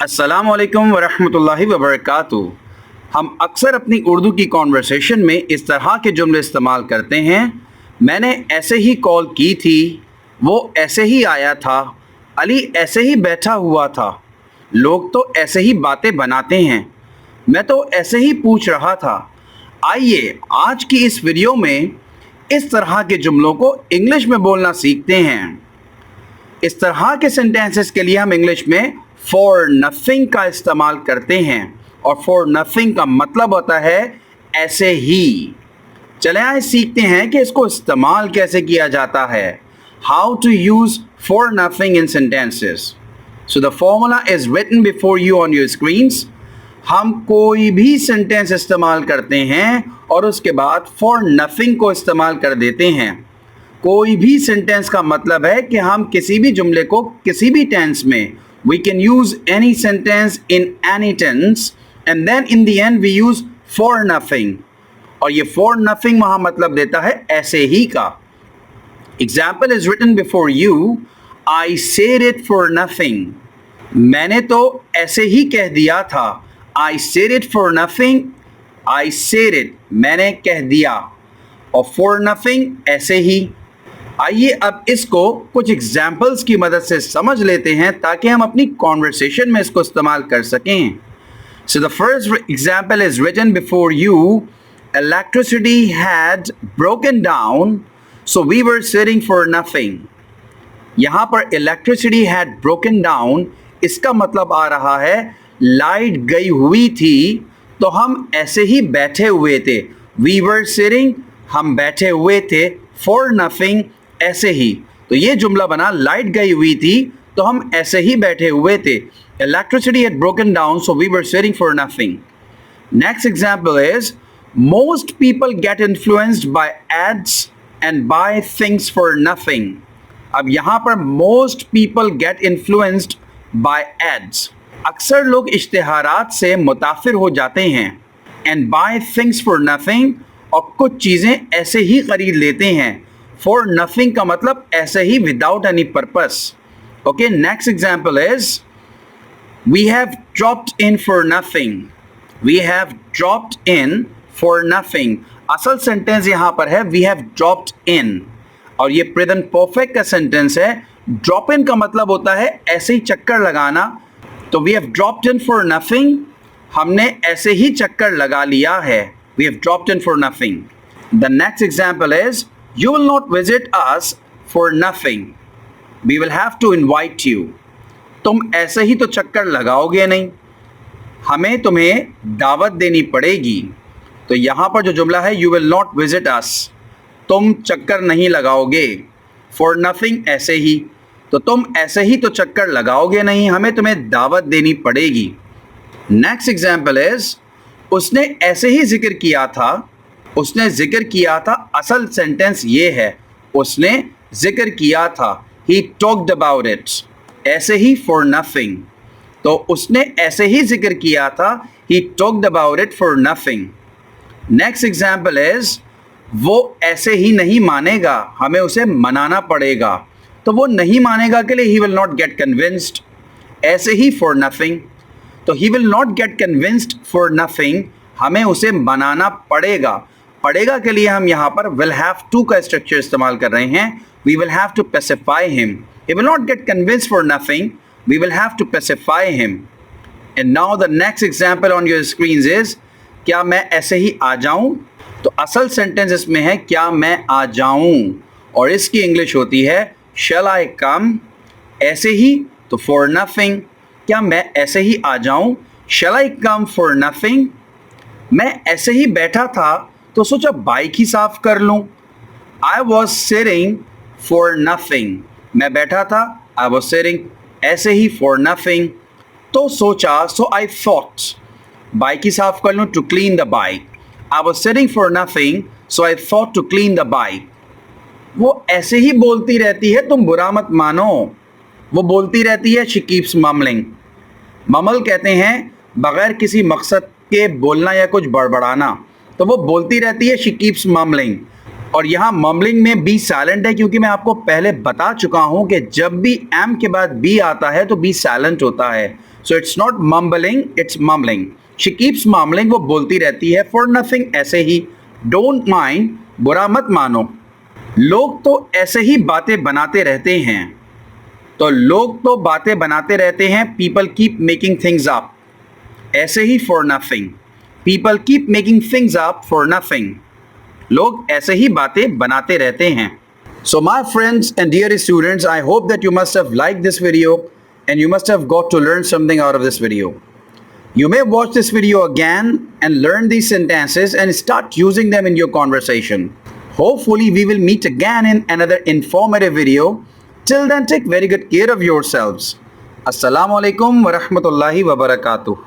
अस्सलामुअलैकुम वरहमतुल्लाहि वबरकातुहू। हम अक्सर अपनी उर्दू की कॉन्वर्सेशन में इस तरह के जुमले इस्तेमाल करते हैं। मैंने ऐसे ही कॉल की थी, वो ऐसे ही आया था, अली ऐसे ही बैठा हुआ था। लोग तो ऐसे ही बातें बनाते हैं, मैं तो ऐसे ही पूछ रहा था। आइए आज की इस वीडियो में इस तरह के जुमलों को इंग्लिश में बोलना सीखते हैं। इस तरह के सेंटेंसेस के लिए हम इंग्लिश में फॉर नथिंग का इस्तेमाल करते हैं और फॉर नथिंग का मतलब होता है ऐसे ही। चले आए सीखते हैं कि इसको इस्तेमाल कैसे किया जाता है। How to use for nothing in sentences. So the formula is written before you on your screens. हम कोई भी सेंटेंस इस्तेमाल करते हैं और उसके बाद फॉर नथिंग को इस्तेमाल कर देते हैं। कोई भी सेंटेंस का मतलब है कि हम किसी भी जुमले को किसी भी टेंस में we can use any sentence in any tense and then in the end we use for nothing और ये for nothing वहां मतलब देता है ऐसे ही का। Example is written before you. I said it for nothing. मैंने तो ऐसे ही कह दिया था। I said it for nothing. I said it मैंने कह दिया और for nothing ऐसे ही। आइए अब इसको कुछ एग्जाम्पल्स की मदद से समझ लेते हैं ताकि हम अपनी कॉन्वर्सेशन में इसको इस्तेमाल कर सकें। So the first example is written before you. Electricity had broken down so we were sitting for nothing. यहाँ पर इलेक्ट्रिसिटी हैड ब्रोकन डाउन, इसका मतलब आ रहा है लाइट गई हुई थी तो हम ऐसे ही बैठे हुए थे। वी वर सिटिंग हम बैठे हुए थे, फॉर नथिंग ऐसे ही। तो ये जुमला बना लाइट गई हुई थी तो हम ऐसे ही बैठे हुए थे। Electricity had broken down so we were sitting for nothing. Next example is most people get influenced by ads and by things for nothing. अब यहाँ पर most people get influenced by ads, अक्सर लोग इश्तिहारात से मुतासिर हो जाते हैं। And by things for nothing और कुछ चीज़ें ऐसे ही खरीद लेते हैं। फॉर नथिंग का मतलब ऐसे ही without any purpose. Okay, next example is we have dropped in for nothing. We have dropped in for nothing. असल सेंटेंस यहाँ पर है वी हैव ड्रॉप्ड इन और ये प्रेजेंट परफेक्ट का सेंटेंस है। ड्रॉप इन का मतलब होता है ऐसे ही चक्कर लगाना। तो we have dropped in for nothing, हमने ऐसे ही चक्कर लगा लिया है। We have dropped in for nothing. The next example is you will not visit us for nothing. We will have to invite you. तुम ऐसे ही तो चक्कर लगाओगे नहीं, हमें तुम्हें दावत देनी पड़ेगी। तो यहाँ पर जो जुमला है you will not visit us, तुम चक्कर नहीं लगाओगे। For nothing ऐसे ही, तो तुम ऐसे ही तो चक्कर लगाओगे नहीं, हमें तुम्हें दावत देनी पड़ेगी। Next example is उसने ऐसे ही जिक्र किया था। उसने जिक्र किया था, असल सेंटेंस ये है उसने जिक्र किया था। He talked about it. ऐसे ही for nothing, तो उसने ऐसे ही जिक्र किया था। He talked about it for nothing. Next example is वो ऐसे ही नहीं मानेगा, हमें उसे मनाना पड़ेगा। तो वो नहीं मानेगा के लिए he will not get convinced, ऐसे ही for nothing। तो he will not get convinced for nothing, हमें उसे मनाना पड़ेगा। पड़ेगा के लिए हम यहाँ पर will have to का स्ट्रक्चर इस्तेमाल कर रहे हैं। We will have to pacify him. He will not get convinced for nothing. We will have to pacify him. And now the next example on your screens is क्या मैं ऐसे ही आ जाऊं? तो असल सेंटेंस इसमें है क्या मैं आ जाऊं और इसकी इंग्लिश होती है shall I come? ऐसे ही तो for nothing, क्या मैं ऐसे ही आ जाऊं? Shall I come for nothing? मैं ऐसे ही बैठा था तो सोचा बाइक ही साफ कर लूं। I was sitting for nothing. मैं बैठा था, I was sitting ऐसे ही for nothing। तो सोचा, so I thought बाइक ही साफ कर लूं to clean the bike. I was sitting for nothing, so I thought to clean the bike. वो ऐसे ही बोलती रहती है, तुम बुरा मत मानो। वो बोलती रहती है she keeps mumbling. ममल कहते हैं बगैर किसी मकसद के बोलना या कुछ बड़बड़ाना। तो वो बोलती रहती है she keeps mumbling। और यहाँ मम्बलिंग में बी साइलेंट है क्योंकि मैं आपको पहले बता चुका हूँ कि जब भी एम के बाद बी आता है तो बी साइलेंट होता है। So it's not mumbling, it's mumbling. She keeps mumbling, वो बोलती रहती है. For nothing, ऐसे ही. Don't mind, बुरा मत मानो. लोग तो ऐसे ही बातें बनाते रहते हैं. तो लोग तो बातें बनाते रहते हैं. People keep making things up. ऐसे ही for nothing. People keep making things up for nothing. लोग ऐसे ही बातें बनाते रहते हैं. So my friends and dear students, I hope that you must have liked this video and you must have got to learn something out of this video. You may watch this video again and learn these sentences and start using them in your conversation. Hopefully we will meet again in another informative video. Till then, take very good care of yourselves. Assalamu alaikum wa rahmatullahi wa barakatuh.